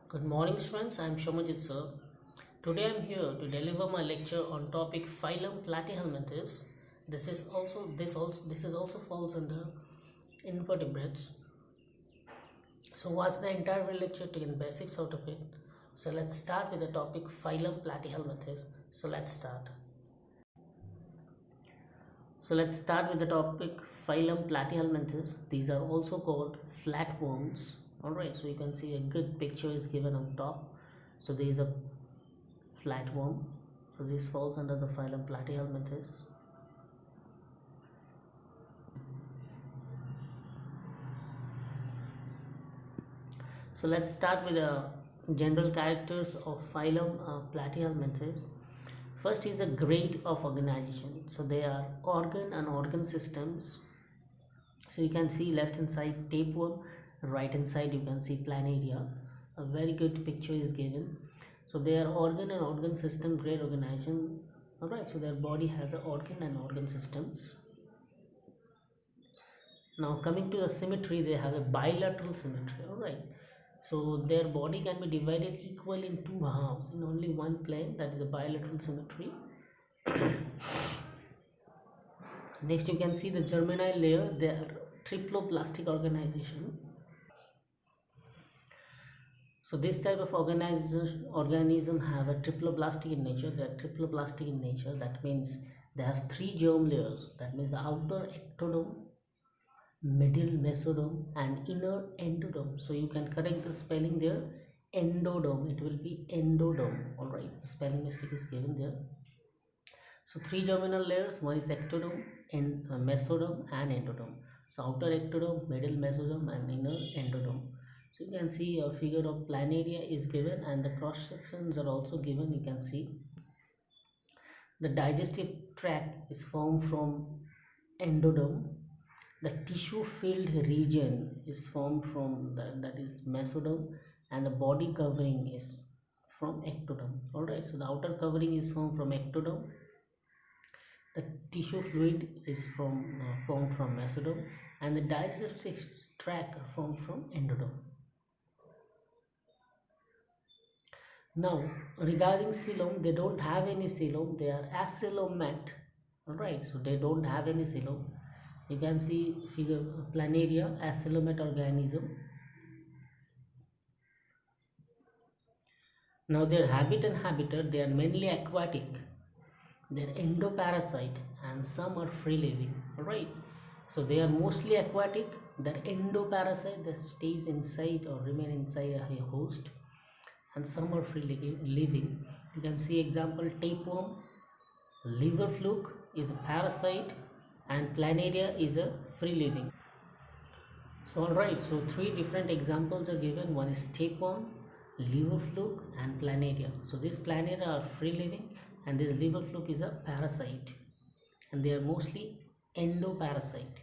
Good morning, students. I am Shomajit sir. Today I am here to deliver my lecture on topic phylum Platyhelminthes. This is also falls under invertebrates. So watch the entire lecture to get basics out of it. So let's start with the topic phylum Platyhelminthes. So let's start. So let's start with the topic phylum Platyhelminthes. These are also called flatworms. Alright, so you can see a good picture is given on top. So there is a flatworm. So this falls under the phylum Platyhelminthes. So let's start with the general characters of phylum Platyhelminthes. First is the grade of organization. So they are organ and organ systems. So you can see left hand side tapeworm, right hand side you can see planaria. A very good picture is given. So they are organ and organ system grade organization. Alright, so their body has an organ and organ systems. Now coming to the symmetry, they have a bilateral symmetry. Alright, so their body can be divided equally in two halves in only one plane, that is a bilateral symmetry. Next you can see the germinal layer, they are triploblastic organization. So this type of organism have a triploblastic in nature. They are triploblastic in nature. That means they have three germ layers. That means the outer ectoderm, middle mesoderm, and inner endoderm. So you can correct the spelling there. Endoderm. It will be endoderm. All right. The spelling mistake is given there. So three germinal layers. One is ectoderm, and mesoderm, and endoderm. So outer ectoderm, middle mesoderm, and inner endoderm. So you can see a figure of planaria is given and the cross sections are also given. You can see the digestive tract is formed from endoderm. The tissue filled region is formed from that is mesoderm, and the body covering is from ectoderm. Alright, so the outer covering is formed from ectoderm. The tissue fluid is formed from mesoderm, and the digestive tract formed from endoderm. Now, regarding coelom, they don't have any coelom. They are acoelomate. Alright, so they don't have any coelom. You can see figure planaria, acoelomate organism. Now, their habit and habitat, they are mainly aquatic. They are endoparasite and some are free living. Alright, so they are mostly aquatic. They are endoparasite that stays inside or remain inside a host, and some are free living. You can see example tapeworm, liver fluke is a parasite, and planaria is a free living. So alright, so three different examples are given. One is tapeworm, liver fluke, and planaria. So these planaria are free living and this liver fluke is a parasite, and they are mostly endoparasite.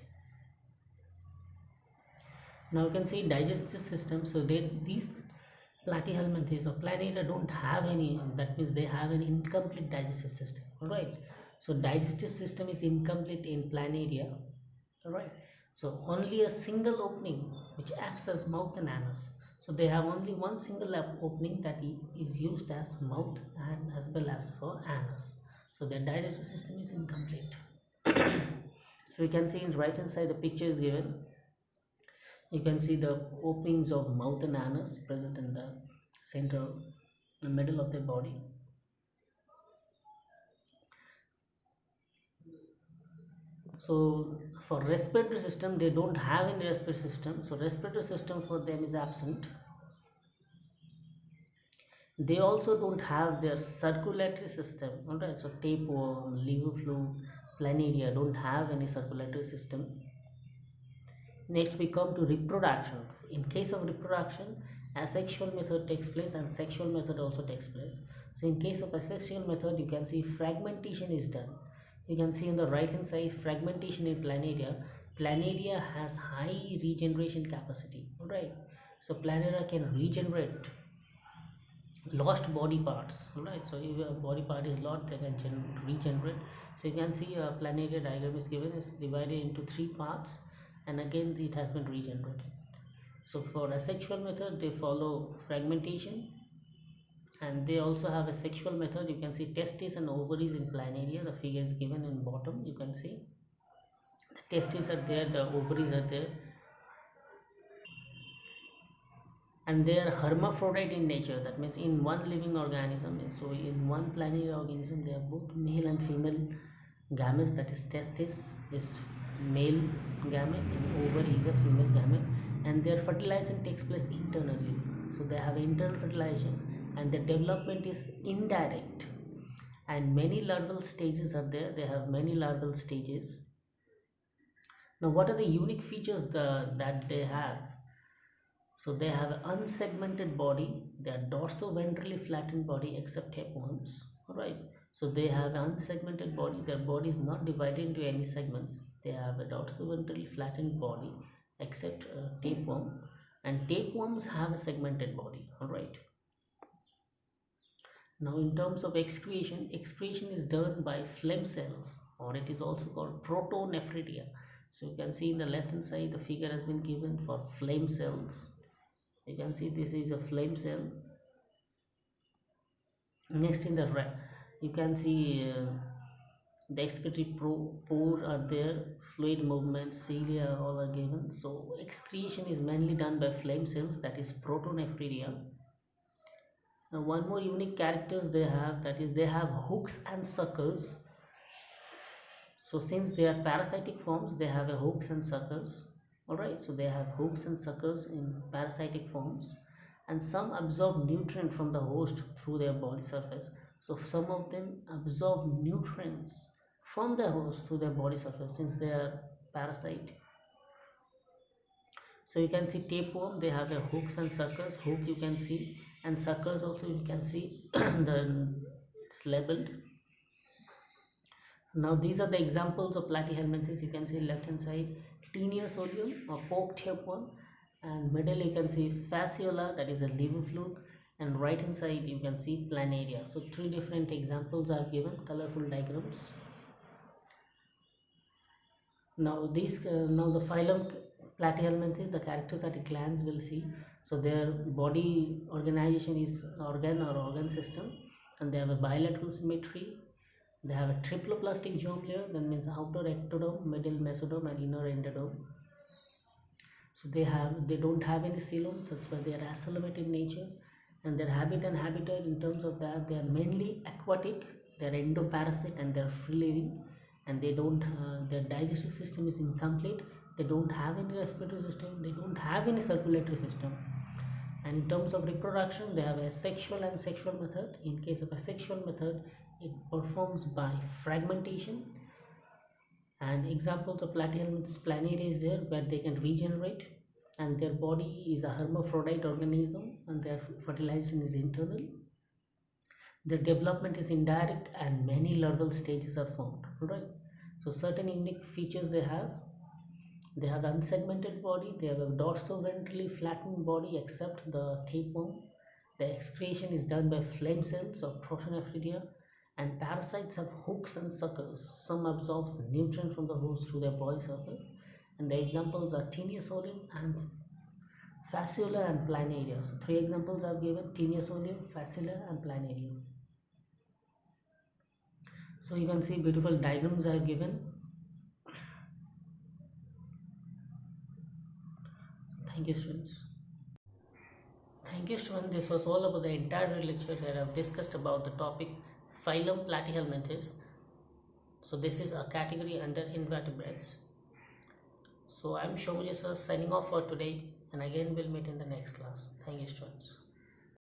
Now you can see digestive system. So these platyhelminthes or planaria don't have any, that means they have an incomplete digestive system. Alright, so digestive system is incomplete in planaria. Alright, so only a single opening which acts as mouth and anus. So they have only one single opening that is used as mouth and as well as for anus. So their digestive system is incomplete. So you can see in right hand side the picture is given. You can see the openings of mouth and anus present in the center, the middle of the body. So for respiratory system, they don't have any respiratory system. So respiratory system for them is absent. They also don't have their circulatory system. Alright, so tapeworm, liver fluke, planaria don't have any circulatory system. Next we come to reproduction. In case of reproduction, asexual method takes place and sexual method also takes place. So in case of asexual method, you can see fragmentation is done. You can see on the right hand side fragmentation in planaria. Planaria has high regeneration capacity. Alright, so planaria can regenerate lost body parts. Alright, so if a body part is lost, they can regenerate. So you can see a planaria diagram is given, is divided into three parts, and again it has been regenerated. So for asexual method, they follow fragmentation, and they also have a sexual method. You can see testes and ovaries in planaria. The figure is given in bottom. You can see the testes are there, the ovaries are there, and they are hermaphrodite in nature. That means in one living organism, so in one planaria organism, they are both male and female gametes. That is, testis is male gamete and ovary is a female gamete, and their fertilization takes place internally. So they have internal fertilization, and the development is indirect, and many larval stages are there. They have many larval stages. Now, what are the unique features that they have? So they have an unsegmented body. They are dorso-ventrally flattened body except tapeworms. Alright. So they have an unsegmented body. Their body is not divided into any segments. They have a dorso-ventrally flattened body except tapeworm. And tapeworms have a segmented body. Alright. Now in terms of excretion, excretion is done by phlegm cells, or it is also called protonephridia. So you can see in the left hand side the figure has been given for phlegm cells. You can see this is a phlegm cell. Next in the right, you can see the excretory pore are there, fluid movements, cilia, all are given. So excretion is mainly done by phlegm cells, that is protonephridia. Now one more unique characters they have, that is they have hooks and suckers. So since they are parasitic forms, they have a hooks and suckers. Alright, so they have hooks and suckers in parasitic forms, and some absorb nutrient from the host through their body surface. So some of them absorb nutrients from the host through their body surface since they are parasite. So you can see tapeworm, they have a hooks and suckers. Hook you can see, and suckers also you can see it's labeled. Now these are the examples of platyhelminthes. You can see left hand side Taenia solium or pork tapeworm, and middle you can see Fasciola, that is a liver fluke, and right hand side you can see Planaria. So three different examples are given, colorful diagrams. Now these now the phylum Platyhelminthes, the characteristic glands will see. So their body organization is organ system, and they have a bilateral symmetry. They have a triploblastic germ layer, that means outer ectodome, middle mesodome, and inner endodome. So they don't have any coeloms, that's why they are acellular in nature. And their habit and habitat, in terms of that, they are mainly aquatic, they are endoparasite, and they are free living, and they don't their digestive system is incomplete. They don't have any respiratory system, they don't have any circulatory system. And in terms of reproduction, they have a sexual and sexual method. In case of a sexual method, it performs by fragmentation. And examples of platyhelminthes planaria is there, where they can regenerate, and their body is a hermaphrodite organism, and their fertilization is internal. Their development is indirect, and many larval stages are formed. Right. So certain unique features they have. They have unsegmented body. They have a dorso-ventrally flattened body except the tapeworm. The excretion is done by phlegm cells or protonephridia, and parasites have hooks and suckers. Some absorbs nutrient from the host through their body surface, and the examples are Taenia solium and Fasciola and Planaria. So three examples I've given: Taenia solium, Fasciola, and Planaria. So you can see beautiful diagrams I've given. Thank you, students. Thank you, students. This was all about the entire lecture here. I've discussed about the topic phylum Platyhelminthes. So this is a category under invertebrates. So I'm Shobhaj sir signing off for today, and again we'll meet in the next class. Thank you, students.